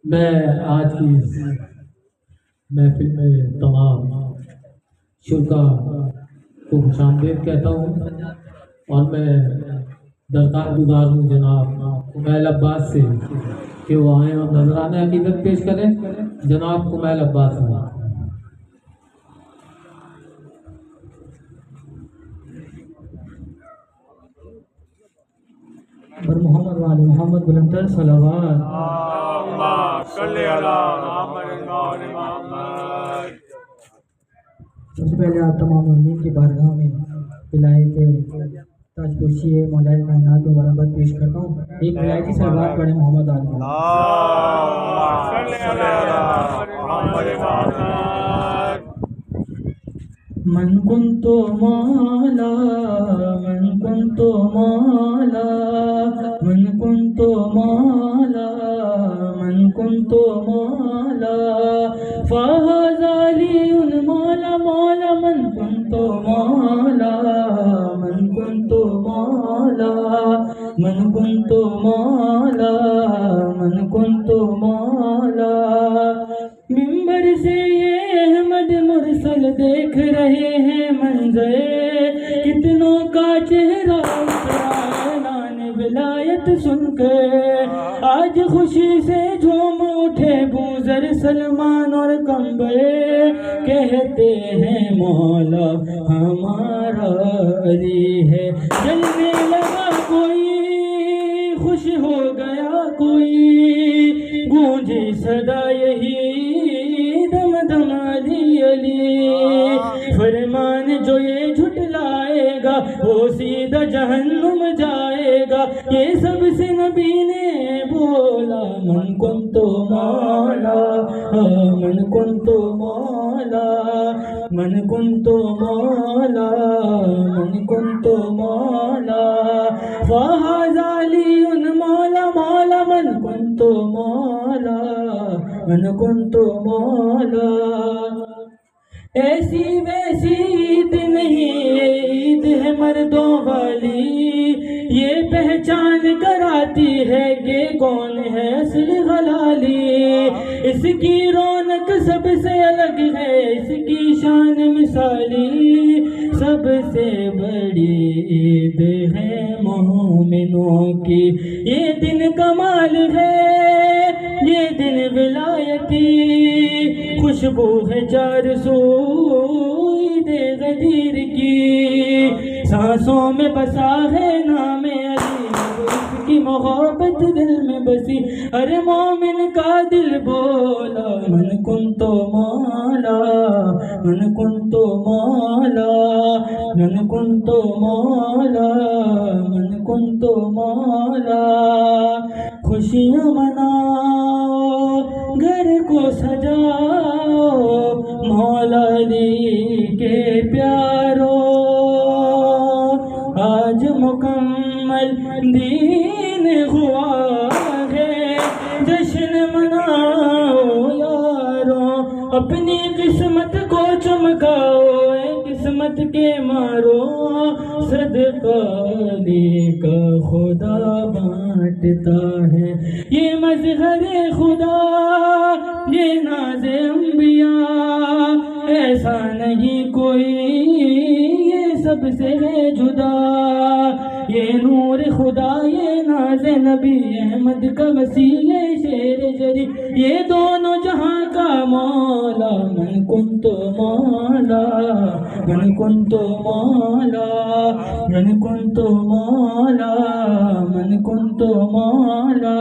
میں آج کی اس محفل میں تمام شرکا کو خوش آمدید کہتا ہوں، اور میں درخواست گزار ہوں جناب کمیل عباس سے کہ وہ آئیں اور نذرانہ عقیدت پیش کریں۔ جناب کمیل عباس ہیں۔ بر محمد وعلی محمد بلندر صلوات۔ اللہم صلی علی محمد وعلی محمد۔ سب سے پہلے آپ تمام مؤمنین کی بارگاہ میں ولایت تاج پوشی مولا کائنات و برکت پیش کرتا ہوں۔ ایک ولایتی صلوات پڑھیں محمد علی۔ اللہم صلی علی محمد محمد۔ من کنت مولا من کنت مولا من کنت مولا من کنت مولا فهذا علی مولا مولا من کنت مولا من کنت مولا من کنت مولا من کنت مولا۔ منبر سے یہ احمد مرسل دیکھ رہے ہیں منظر، کتنوں کا چہرہ اعلان ولایت سن کر آج خوشی سے جھوم اٹھے بوذر سلمان اور کمبر، کہتے ہیں مولا ہمارا علی ہے۔ جلنے لگا کوئی، خوش ہو گیا کوئی، گونجی صدا یہی دم دم علی علی۔ فرمان جو یہ جھٹلائے گا وہ سیدھا جہنم جائے گا، یہ سب سے نبی نے بولا۔ من کنت مولا من کنت مولا من کنت مولا من کنت مولا فہذا علی مولا مولا من کنت مولا من کنت مولا۔ ایسی ویسی عید نہیں، عید ہے مردوں والی، یہ پہچان کراتی ہے کہ کون ہے اصل غلالی۔ اس کی رونق سب سے الگ ہے، اس کی شان مثالی، سب سے بڑی عید ہے مومنوں کی۔ یہ دن کمال ہے، یہ دن ولایتی، خوشبو ہے چار سو عید غدیر کی، سانسوں میں بسا ہے نام علی، اس کی محبت دل میں بسی، ہر مومن کا دل بولا۔ من کنت مولا من کنت مولا من کنت مولا من کنت مولا۔ خوشیاں مناؤ، گھر کو سجاؤ، مولا علی کے پیارو، آج مکمل دین ہوا ہے، جشن مناؤ یارو، اپنی قسمت کو چمکاؤ، اے قسمت کے مارو، صدقہ علی کا خدا بانٹتا ہے، یہ مظہر خدا یہ ناز انبیاء، ایسا نہیں کوئی یہ سب سے ہے جدا، یہ نور خدا یہ ناز نبی، احمد کا وسیع یہ شیر جری، یہ دونوں جہاں کا مولا۔ من کنت مولا من کنت مولا من کنت مولا من کنت مولا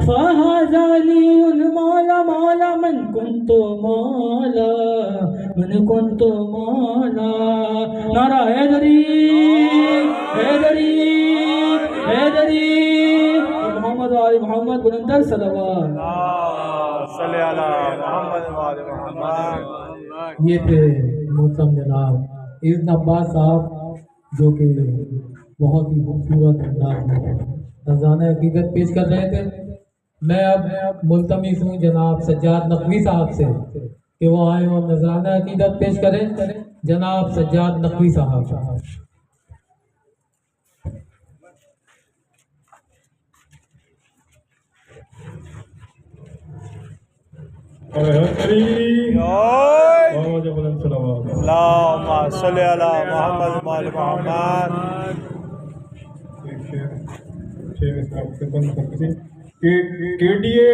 فہذا علی مولا مولا من کنت مولا من کنت مولا۔ نعرہ حیدری حیدری حیدری، محمد وعلی محمد بلندر صلوات۔ اللہم صلی علی محمد وعلی محمد۔ یہ تھے محترم جناب اذن عباس صاحب، جو کہ بہت ہی خوبصورت انداز میں نذرانہ عقیدت پیش کر رہے تھے۔ میں اب ملتمس ہوں جناب سجاد نقوی صاحب سے کہ وہ آئیں اور نذرانہ عقیدت پیش کریں۔ جناب سجاد نقوی صاحب۔ اللهم صل على محمد وآل محمد. کے ڈی اے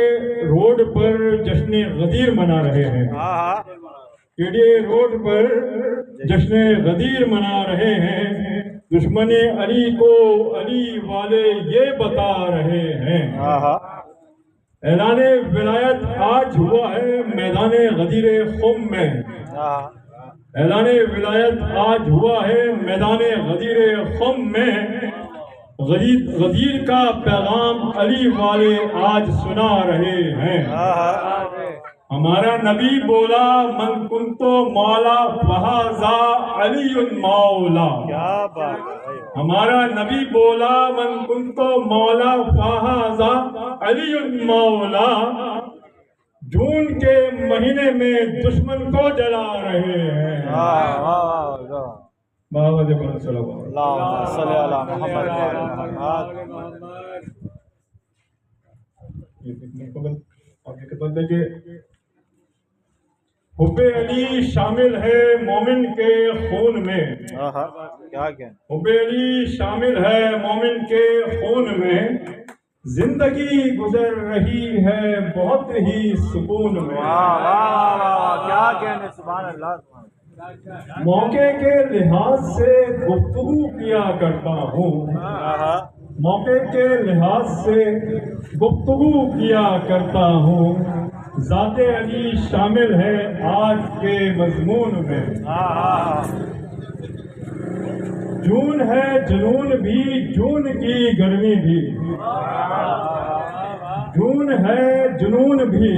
روڈ پر جشن غدیر منا رہے ہیں. کے ڈی اے روڈ پر جشن غدیر منا رہے ہیں. دشمن علی کو علی والے یہ بتا رہے ہیں. اعلان ولایت آج ہوا ہے میدان غدیر خم میں. اعلان ولایت آج ہوا ہے میدان غدیر خم میں. غدیر کا پیغام علی والے آج سنا رہے ہیں. ہمارا نبی بولا من کنتو مولا فہذا علی مولا. ہمارا نبی بولا من کنتو مولا فہذا علی مولا. جون کے مہینے میں دشمن کو جلا رہے ہیں. اللهم صل على محمد وآل محمد. حب علی شامل ہے مومن کے خون میں. حب علی شامل ہے مومن کے خون میں. زندگی گزر رہی ہے بہت ہی سکون میں. کیا کہنے سبحان اللہ. موقع کے لحاظ سے گفتگو کیا کرتا ہوں. موقع کے لحاظ سے گفتگو کیا کرتا ہوں. ذات علی شامل ہے آج کے مضمون میں. جون ہے جنون بھی جون کی گرمی بھی. جون ہے جنون بھی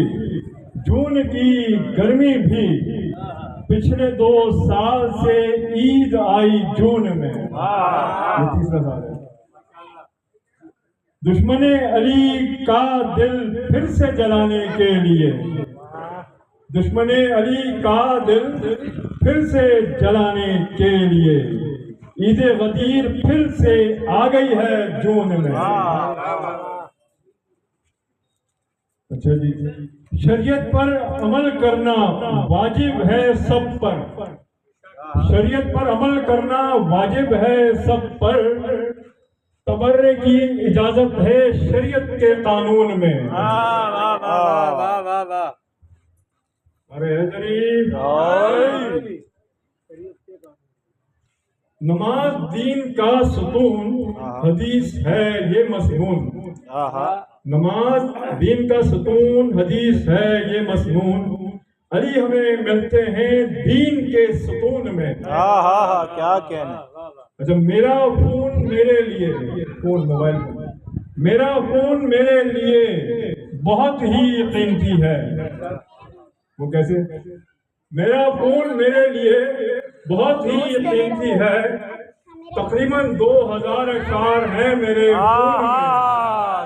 جون کی گرمی بھی. پچھلے 2 سال سے عید آئی جون میں. یہ تیسرا سال ہے. دشمن علی کا دل پھر سے جلانے کے لیے. دشمن علی کا دل پھر سے جلانے کے لیے. عید غدیر پھر سے آ گئی ہے جون میں. اچھا جی. شریعت پر عمل کرنا واجب ہے سب پر. شریعت پر عمل کرنا واجب ہے سب پر. تبرے کی اجازت ہے شریعت کے قانون میں. ارے حضرت نماز دین کا ستون حدیث ہے یہ مضمون. نماز دین کا ستون حدیث ہے یہ مضمون. علی ہمیں ملتے ہیں دین کے ستون میں. کیا کہنا. اچھا میرا فون میرے لیے فون موبائل فون میرا فون میرے لیے بہت ہی قیمتی ہے. وہ کیسے. میرا فون میرے لیے بہت ہی قیمتی ہے. تقریباً 2000 اشعار ہیں میرے فون میں.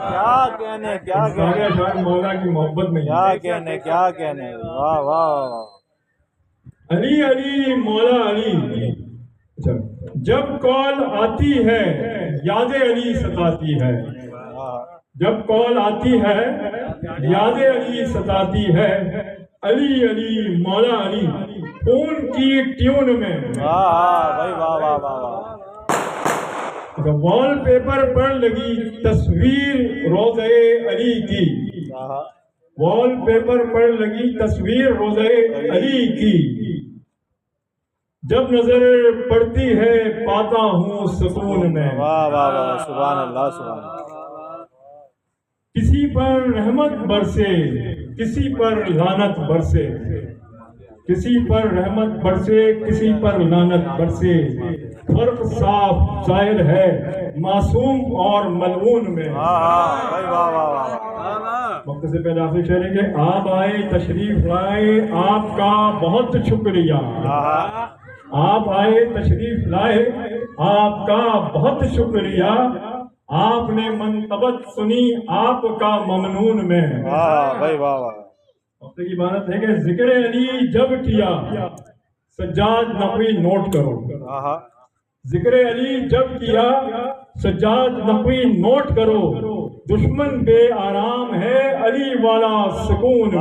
کیا کہنے کیا سارے اشعار مولا کی محبت میں. کیا کہنے. واہ واہ. علی علی مولا علی. جب کال آتی ہے یاد علی ستاتی ہے. جب کال آتی ہے یاد علی ستاتی ہے. علی علی مولا علی فون کی ٹیون میں. وال پیپر پر لگی تصویر روضہ علی کی. وال پیپر پر لگی تصویر روضہ علی کی. جب نظر پڑتی ہے پاتا ہوں سکون میں. سبحان اللہ سبحان اللہ. کسی پر رحمت برسے کسی پر لعنت برسے. کسی پر رحمت برسے کسی پر لعنت برسے. فرق صاف ظاہر ہے معصوم اور ملعون میں. وقت سے پہلے آخری شعر ہے کہ آپ آئے تشریف لائے آپ کا بہت شکریہ. آپ آئے تشریف لائے آپ کا بہت شکریہ. آپ نے منقبت سنی آپ کا ممنون میں. وقت کی عبارت ہے کہ ذکر علی جب کیا سجاد نقوی نوٹ کرو. ذکر علی جب کیا سجاد نقوی نوٹ کرو. دشمن بے آرام ہے علی والا سکون میں.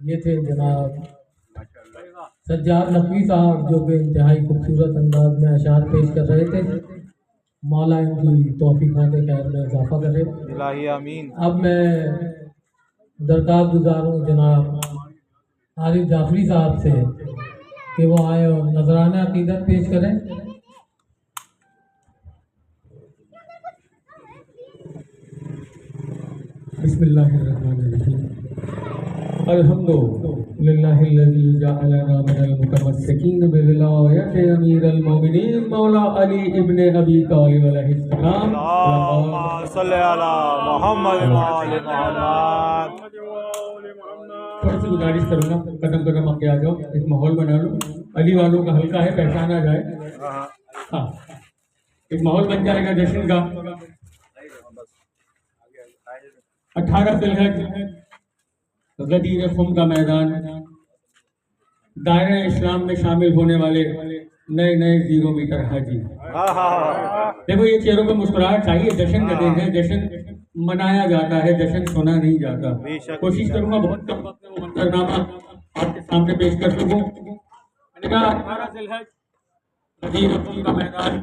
یہ تھے جناب سجاد نقوی صاحب جو کہ انتہائی خوبصورت انداز میں اشعار پیش کر رہے تھے. مولا ان کی توفیقات خیر میں اضافہ کرے. الہی آمین. اب میں درکار گزار ہوں جناب عارف جعفری صاحب سے کہ وہ آئے اور نذرانہ عقیدت پیش کریں. بسم اللہ الرحمن الرحیم. الحمد للہ الذی جعلنا من المتمسکین بولایت امیر المومنین مولا علی ابن ابی طالب علیہ السلام. اللہم صلی علی محمد و آل محمد. تھوڑی سی گزارش کروں گا، قدم قدم آگے آ جاؤ، ایک ماحول بنا لو. علی والوں کا حلقہ ہے، پہچانا جائے. ہاں ایک ماحول بن جائے گا جشن کا. 18 ذی الحج غدیر خم کا میدان، دائرہ اسلام میں شامل ہونے والے نئے نئے 0 میٹر حاجی. دیکھو یہ چہروں پہ مسکراہٹ چاہیے. جشن کا دن ہے، جشن منایا جاتا ہے، جشن سنا نہیں جاتا. کوشش کروں گا بہت کم وقت میں وہ منظرنامہ آپ کے سامنے پیش کر سکوں. میں نے کہا 18 ذی الحج غدیر خم کا میدان،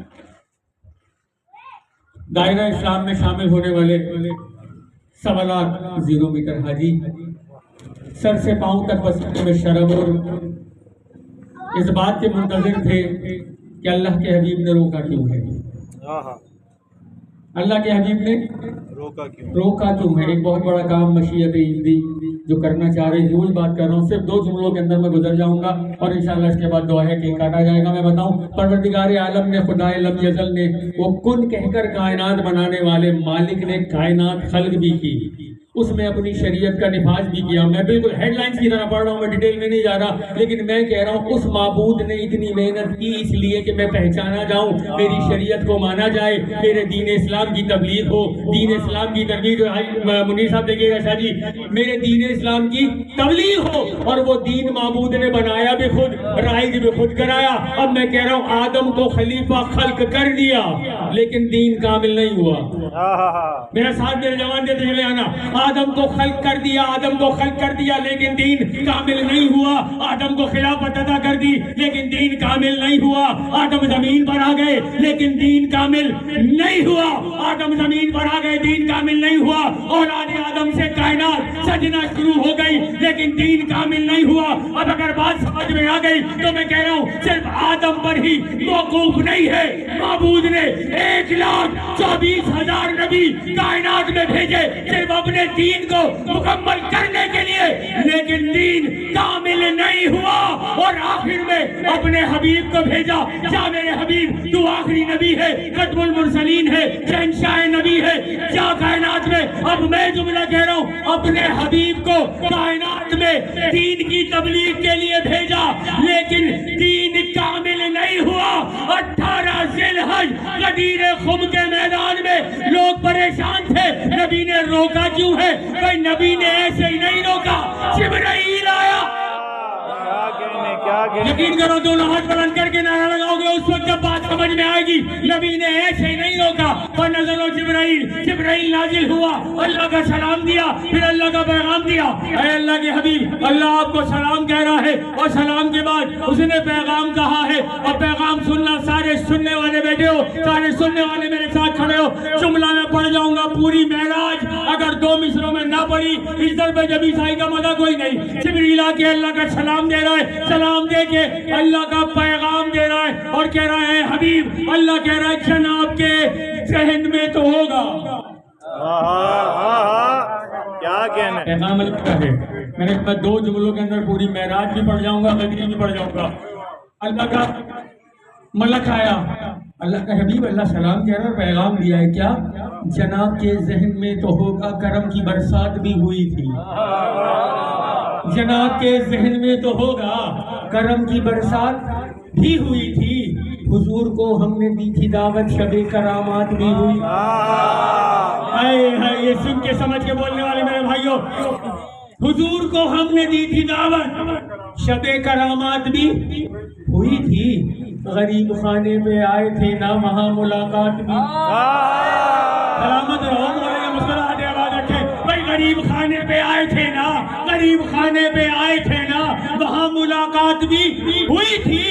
دائرہ اسلام میں شامل ہونے والے 1.25 لاکھ 0 میٹر حاجی سر سے پاؤں تک پسینے میں شرم اور اس بات کے منتظر تھے کہ اللہ کے حبیب نے روکا کیوں ہے. اللہ کے حبیب نے روکا کیوں ہے. ایک بہت بڑا کام مشیت ہندی جو کرنا چاہ رہی تھی، وہی بات کر رہا ہوں. صرف 2 جملوں کے اندر میں گزر جاؤں گا اور انشاءاللہ اس کے بعد دعا ہے کہ کاٹا جائے گا. میں بتاؤں، پروردگار عالم نے، خدائے لم یزل نے، وہ کن کہہ کر کائنات بنانے والے مالک نے کائنات خلق بھی کی، اس میں اپنی شریعت کا نفاذ بھی کیا. میں بالکل ہیڈ لائنز کی طرح پڑھ رہا ہوں، میں ڈیٹیل میں نہیں جا رہا، لیکن میں کہہ رہا ہوں اس معبود نے اتنی محنت کی اس لیے کہ میں پہچانا جاؤں، میری شریعت کو مانا جائے، میرے دین اسلام کی تبلیغ ہو، دین اسلام کی تربیت. منیر صاحب دیکھیے گا شاہ جی، میرے دین اسلام کی تبلیغ ہو. اور وہ دین معبود نے بنایا بھی خود، رائج بھی خود کرایا. اب میں کہہ رہا ہوں آدم کو خلیفہ خلق کر دیا لیکن دین کامل نہیں ہوا. میرا ساتھ میرے جوان دیتے چلے آنا. آدم کو خلق کر دیا، آدم کو خلق کر دیا لیکن دین کامل نہیں ہوا. آدم کو خلافت عطا کر دی لیکن دین کامل نہیں ہوا. آدم زمین پر آ گئے لیکن دین کامل نہیں ہوا. آدم زمین پر آ گئے، دین کامل نہیں ہوا. اولاد آدم سے کائنات سجنا شروع ہو گئی لیکن دین کامل نہیں ہوا. اب اگر بات سمجھ میں آ گئی تو میں کہہ رہا ہوں صرف آدم پر ہی موقوف نہیں ہے. معبود نے 1,24,000 نبی کائنات میں بھیجے صرف اپنے دین کو مکمل کرنے کے لیے، لیکن دین کامل نہیں ہوا. اور آخر میں اپنے حبیب کو بھیجا. جا میرے حبیب، تو آخری نبی ہے، ختم المرسلین ہے، شہنشاہ نبی ہے، جا کائنات میں. اب میں جملہ کہہ رہا ہوں، اپنے حبیب کو کائنات میں دین کی تبلیغ کے لیے بھیجا لیکن دین کامل نہیں ہوا. 18 ذی الحج غدیر خم کے میدان میں لوگ پریشان تھے، نبی نے روکا کیوں ہے؟ کوئی نبی نے ایسے ہی نہیں روکا، جبرائیل آیا. یقین کرو دونوں ہاتھ بلند کر کے نعرہ لگاؤ گے اس وقت جب بات سمجھ میں آئے گی. نبی نے ایسے ہی نہیں روکا. فنزل جبرائیل، جبرائیل نازل ہوا، اللہ کا سلام دیا، پھر اللہ کا پیغام دیا. اے اللہ کے حبیب، اللہ آپ کو سلام کہہ رہا ہے اور سلام کے بعد اس نے پیغام کہا ہے. اور پیغام سننا، سارے سننے والے بیٹھے ہو، سارے سننے والے میرے ساتھ کھڑے ہو. جملہ میں پڑھ جاؤں گا پوری معراج اگر 2 مصروں میں نہ پڑھی اس در پہ جب عیسائی کا مزہ کوئی نہیں. جبریل آ کے اللہ کا سلام دے رہا ہے، سلام دے کے اللہ کا پیغام دے رہا ہے اور کہہ رہا ہے حبیب، اللہ کہہ رہا ہے جناب کے ذہن میں تو ہوگا. کیا کہنا. پیغام اللہ کا ہے. میں 2 جملوں کے اندر پوری معراج بھی پڑھ جاؤں گا، غدری بھی پڑھ جاؤں گا. اللہ کا ملک آیا، اللہ کا حبیب، اللہ سلام کہہ رہا ہے، پیغام دیا ہے کیا؟ جناب کے ذہن میں تو ہوگا کرم کی برسات بھی ہوئی تھی. جناب کے ذہن میں تو ہوگا کرم کی برسات بھی ہوئی تھی. حضور کو ہم نے دی تھی دعوت، شب کرامات بھی ہوئی. یہ سن کے سمجھ کے بولنے والے میرے بھائیوں، حضور کو ہم نے دی تھی دعوت، شب کرامات بھی ہوئی تھی. غریب خانے پہ آئے تھے نا وہاں ملاقات بھی. سلامت رہو مولانا مسکراہٹ آواز رکھے بھائی. غریب خانے پہ آئے تھے نا, غریب خانے پہ آئے تھے نا وہاں ملاقات بھی ہوئی تھی.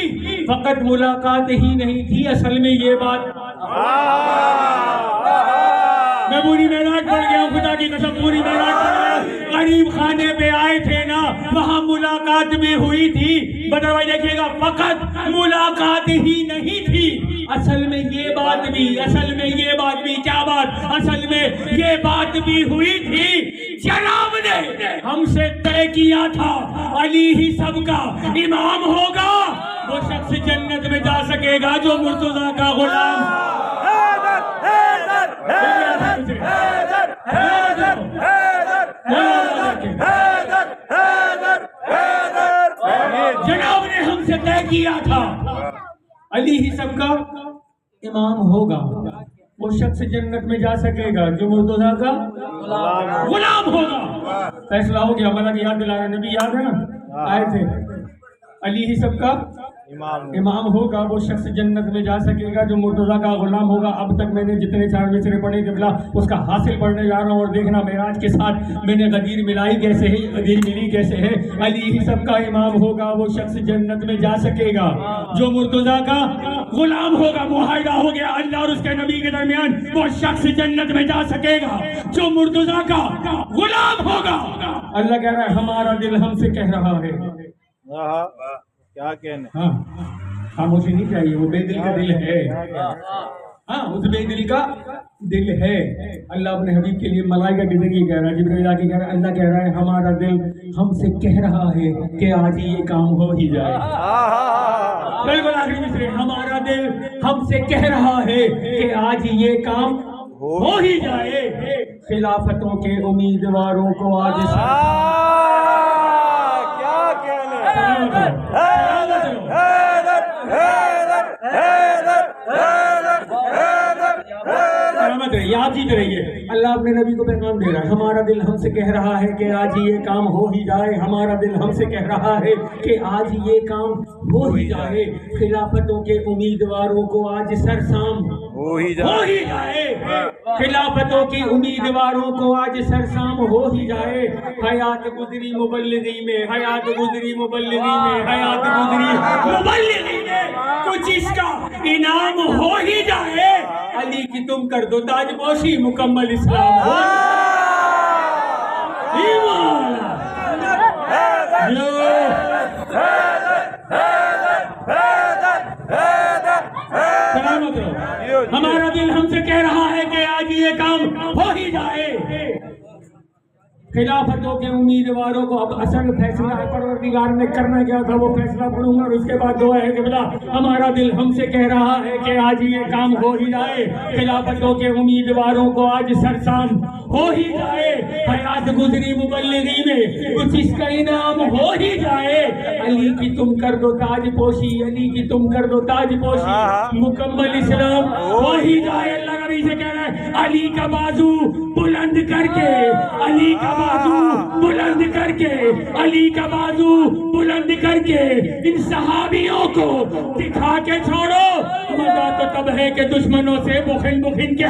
فقط ملاقات ہی نہیں تھی, اصل میں یہ بات میں پوری معراج پڑھ گیا ہوں, خدا کی قسم پوری معراج پڑھ گیا. غریب خانے پہ آئے تھے نا وہاں ملاقات بھی ہوئی تھی. بدر بھائی دیکھیے گا, فقط ملاقات ہی نہیں تھی, اصل میں یہ بات بھی, اصل میں یہ بات بھی, کیا بات, اصل میں یہ بات بھی ہوئی تھی. جناب نے ہم سے طے کیا تھا علی ہی سب کا امام ہوگا, وہ شخص جنت میں جا سکے گا جو مرتضیٰ کا غلام. جناب نے ہم سے طے کیا تھا علی ہی سب کا امام ہوگا, وہ شخص جنت میں جا سکے گا جو مرتضیٰ کا غلام ہوگا. فیصلہ ہو گیا. ہمارا یاد دلا رہا, نبی یاد ہے نا, آئے تھے علی ہی سب کا امام ہوگا, وہ شخص جنت میں جا سکے گا جو مرتضیٰ کا غلام ہوگا. اب تک میں نے جتنے 4 مصرے پڑھے قبلہ اس کا حاصل پڑھنے جا رہا ہوں, اور دیکھنا معراج کے ساتھ میں نے غدیر ملائی کیسے ہے, غدیر ملی کیسے ہے. علی ہی سب کا امام ہوگا, وہ شخص جنت میں جا سکے گا جو مرتضیٰ کا غلام ہوگا. معاہدہ ہو گیا اللہ اور اس کے نبی کے درمیان, وہ شخص جنت میں جا سکے گا جو مرتضیٰ کا غلام ہوگا. اللہ کہہ رہا ہے ہمارا دل ہم سے کہہ رہا ہے. کیا کہنے, ہاں خاموشی نہیں چاہیے, وہ بے دل کا دل ہے. ہاں اس بے دل کا دل ہے. اللہ اپنے حبیب کے لیے ملائکہ کے ذریعے کہہ رہا ہے, جبرائیل آ کے کہہ رہا ہے, اللہ کہہ رہا ہے ہمارا دل ہم سے کہہ رہا ہے کہ آج یہ کام ہو ہی جائے. بالکل آخری مصرے, ہمارا دل ہم سے کہہ رہا ہے کہ آج یہ کام ہو ہی جائے. خلافتوں کے امیدواروں کو آج یاد جیت رہی ہے. اللہ اپنے نبی کو پیغام دے رہا ہے, ہمارا دل ہم سے کہہ رہا ہے کہ آج یہ کام ہو ہی جائے. ہمارا دل ہم سے کہہ رہا ہے کہ آج یہ کام ہو ہی جائے. خلافتوں کے امیدواروں کو آج سرسام ہو ہی جائے. خلافتوں کی امیدواروں کو آج سرسام ہو ہی جائے. حیات گزری مبلغی میں, حیات گزری مبلغی میں, حیات گزری مبلغی میں, کچھ اس کا انعام ہو ہی جائے. علی کی تم کر دو تاج پوشی, مکمل اسلام ہو. سلامت رہو. ہمارا دل ہم سے کہہ رہا ہے کہ آج یہ کام ہو ہی جائے. خلافتوں کے امیدواروں کو اب اصل فیصلہ ہے پروردگار نے کرنا کیا تھا وہ فیصلہ پڑھوں گا, اور اس کے بعد دعا ہے کہ بلا ہمارا دل ہم سے کہہ رہا ہے کہ آج یہ کام ہو ہی جائے. خلافتوں کے امیدواروں کو آج سرسام ہو ہی جائے. حیات گزری مبلغی میں کچھ اس کا انعام ہو ہی جائے. علی کی تم کر دو تاج پوشی, علی کی تم کر دو تاج پوشی, مکمل اسلام ہو ہی جائے. اللہ نبی سے کہہ رہا ہے علی کا بازو بلند کر کے, علی کا بازو بلند کر کے, علی کا بازو بلند کر کے ان صحابیوں کو دکھا کے چھوڑو. مزہ تو تب ہے کہ دشمنوں سے بخن بخن کے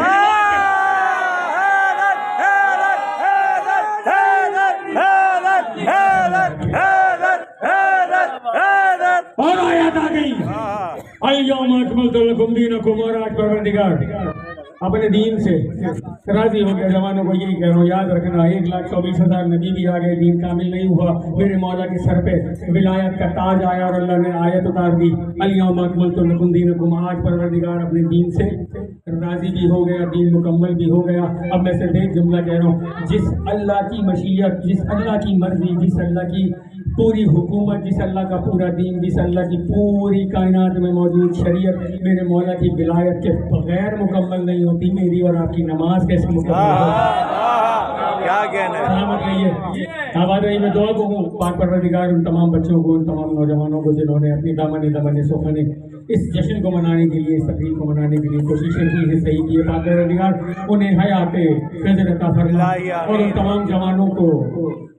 اور آیات آ گئی, اليوم اکملت لکم دینکم, اور آج پروردگار اپنے دین سے راضی ہو گیا. جوانوں کو یہی کہہ رہا ہوں, یاد رکھنا 1,24,000 نبی بھی آ گئے, دین کامل نہیں ہوا. میرے مولا کے سر پہ ولایت کا تاج آیا اور اللہ نے آیت اتار دی, اليوم اکملت لکم دینکم. آج پروردگار اپنے دین سے راضی بھی ہو گیا, دین مکمل بھی ہو گیا. اب میں صرف ایک جملہ کہہ رہا ہوں, جس اللہ کی مشیت, جس اللہ کی مرضی, جس اللہ کی پوری حکومت, جس اللہ کا پورا دین, جس اللہ کی پوری کائنات میں موجود شریعت میرے مولا کی ولایت کے بغیر مکمل نہیں ہوتی, میری اور آپ کی نماز کیسے مکمل ہوتی. کیا کہنا ہے. سلامت رہیے, آباد رہیے. میں دعا کو ہوں پاک پروردگار ان تمام بچوں کو, ان تمام نوجوانوں کو جنہوں نے اپنی دامن سوکھنے اس جشن کو منانے کے لیے, اس تقریب کو منانے کے لیے کوششیں کی ہیں, صحیح کی ہے. پاک پروردگار انہیں حیات فضل عطا فرما, اور ان تمام جوانوں کو